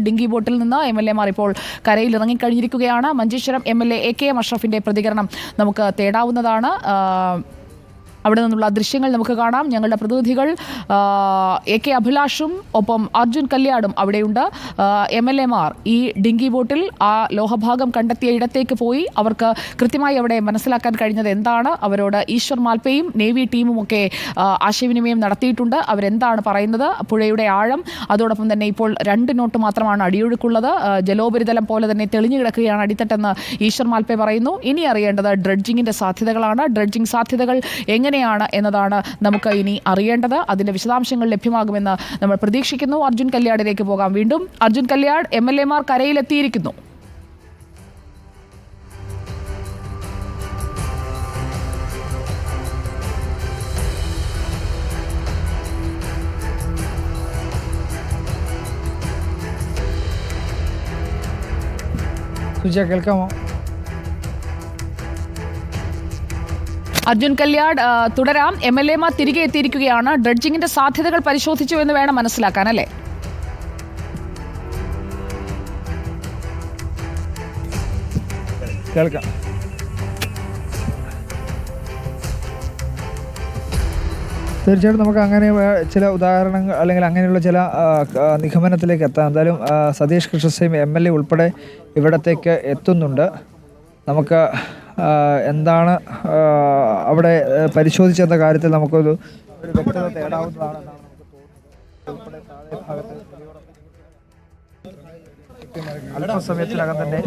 Dinghy ബോട്ടിൽ നിന്ന് എംഎൽഎമാർ ഇപ്പോൾ കരയിൽ ഇറങ്ങിക്കഴിഞ്ഞിരിക്കുകയാണ്. മഞ്ചേശ്വരം എംഎൽഎ എ.കെ.എം. അഷ്റഫിന്റെ പ്രതികരണം നമുക്ക് തേടാവുന്നതാണ്. അവിടെ നിന്നുള്ള ദൃശ്യങ്ങൾ നമുക്ക് കാണാം. ഞങ്ങളുടെ പ്രതിനിധികൾ എ.കെ. അഭിലാഷും ഒപ്പം അർജുൻ കല്യാടും അവിടെയുണ്ട്. എംഎൽഎമാർ ഈ ഡിങ്കി ബോട്ടിൽ ആ ലോഹഭാഗം കണ്ടെത്തിയ ഇടത്തേക്ക് പോയി. അവർക്ക് കൃത്യമായി അവിടെ മനസ്സിലാക്കാൻ കഴിഞ്ഞത് എന്താണ്? അവരോട് ഈശ്വർ മാൽപ്പയും നേവി ടീമും ഒക്കെ ആശയവിനിമയം നടത്തിയിട്ടുണ്ട്. അവരെന്താണ് പറയുന്നത്? പുഴയുടെ ആഴം, അതോടൊപ്പം തന്നെ ഇപ്പോൾ 2 നോട്ട് മാത്രമാണ് അടിയൊഴുക്കുള്ളത്. ജലോപരിതലം പോലെ തന്നെ തെളിഞ്ഞു കിടക്കുകയാണ് അടിത്തട്ടെന്ന് ഈശ്വർ മാൽപ്പെ പറയുന്നു. ഇനി അറിയേണ്ടത് ഡ്രഡ്ജിങ്ങിന്റെ സാധ്യതകളാണ്. ഡ്രഡ്ജിംഗ് സാധ്യതകൾ എങ്ങനെയാണ് എന്നതാണ് നമുക്ക് ഇനി അറിയേണ്ടത്. അതിന്റെ വിശദാംശങ്ങൾ ലഭ്യമാകുമെന്ന് നമ്മൾ പ്രതീക്ഷിക്കുന്നു. അർജുൻ കല്യാടിലേക്ക് പോകാം. വീണ്ടും അർജുൻ കല്യാട്, എംഎൽഎമാർ കരയിലെത്തിയിരിക്കുന്നു. കേൾക്കാമോ? അർജുൻ കല്യാട്, തുടരാം. എംഎൽഎമാർ തിരികെ എത്തിയിരിക്കുകയാണ്. ഡ്രഡ്ജിങ്ങിന്റെ സാധ്യതകൾ പരിശോധിച്ചു എന്ന് വേണം മനസ്സിലാക്കാൻ, അല്ലേ? കേൾക്കാം. തീർച്ചയായിട്ടും നമുക്ക് അങ്ങനെ ചില ഉദാഹരണങ്ങൾ അല്ലെങ്കിൽ അങ്ങനെയുള്ള ചില നിഗമനത്തിലേക്ക് എത്താം. എന്തായാലും സതീഷ് കൃഷ്ണസ്വാമി എംഎൽഎ ഉൾപ്പെടെ ഇവിടത്തേക്ക് എത്തുന്നുണ്ട്. നമുക്ക് എന്താണ് അവിടെ പരിശോധിച്ചെന്ന കാര്യത്തിൽ നമുക്കൊരു വ്യക്തത തേടാവുന്നതാണെന്നാണ് നമുക്ക് തോന്നുന്നത്. അല്പസമയത്തിനകം തന്നെ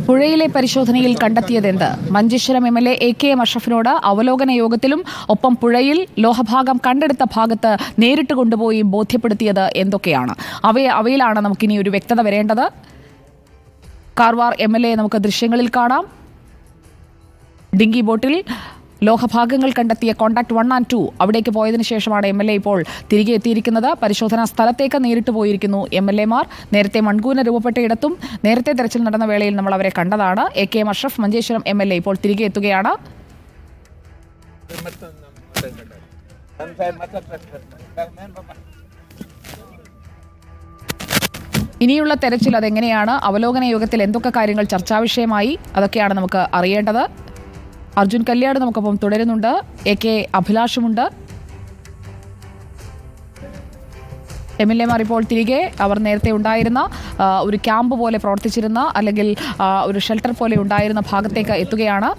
പുഴയിലെ പരിശോധനയിൽ കണ്ടെത്തിയതെന്ത്? മഞ്ചേശ്വരം എംഎൽഎ എ.കെ.എം. അഷ്റഫിനോട് അവലോകന യോഗത്തിലും ഒപ്പം പുഴയിൽ ലോഹഭാഗം കണ്ടെടുത്ത ഭാഗത്ത് നേരിട്ട് കൊണ്ടുപോയി ബോധ്യപ്പെടുത്തിയത് എന്തൊക്കെയാണ്? അവയിലാണ് നമുക്കിനി ഒരു വ്യക്തത വരേണ്ടത്. കാർവാർ എംഎൽഎ നമുക്ക് ദൃശ്യങ്ങളിൽ കാണാം. ഡിങ്കി ബോട്ടിൽ ലോഹഭാഗങ്ങൾ കണ്ടെത്തിയ കോണ്ടാക്ട് 1 and 2 അവിടേക്ക് പോയതിനു ശേഷമാണ് എംഎൽഎ ഇപ്പോൾ തിരികെ എത്തിയിരിക്കുന്നത്. പരിശോധനാ സ്ഥലത്തേക്ക് നേരിട്ട് പോയിരിക്കുന്നു എംഎൽഎമാർ. നേരത്തെ മൺകൂന രൂപപ്പെട്ട ഇടത്തും നേരത്തെ തെരച്ചിൽ നടന്ന വേളയിൽ നമ്മൾ അവരെ കണ്ടതാണ്. എ.കെ.എം. അഷ്റഫ്, മഞ്ചേശ്വരം എംഎൽഎ ഇപ്പോൾ തിരികെ എത്തുകയാണ്. ഇനിയുള്ള തെരച്ചിൽ അതെങ്ങനെയാണ്? അവലോകന യോഗത്തിൽ എന്തൊക്കെ കാര്യങ്ങൾ ചർച്ചാവിഷയമായി? അതൊക്കെയാണ് നമുക്ക് അറിയേണ്ടത്. അർജുൻ കല്യാട് നമുക്കൊപ്പം തുടരുന്നുണ്ട്. എ.കെ. അഭിലാഷുമുണ്ട്. എംഎൽഎമാർ ഇപ്പോൾ തിരികെ അവർ നേരത്തെ ഉണ്ടായിരുന്ന ഒരു ക്യാമ്പ് പോലെ പ്രവർത്തിച്ചിരുന്ന അല്ലെങ്കിൽ ഒരു ഷെൽട്ടർ പോലെ ഉണ്ടായിരുന്ന ഭാഗത്തേക്ക് എത്തുകയാണ്.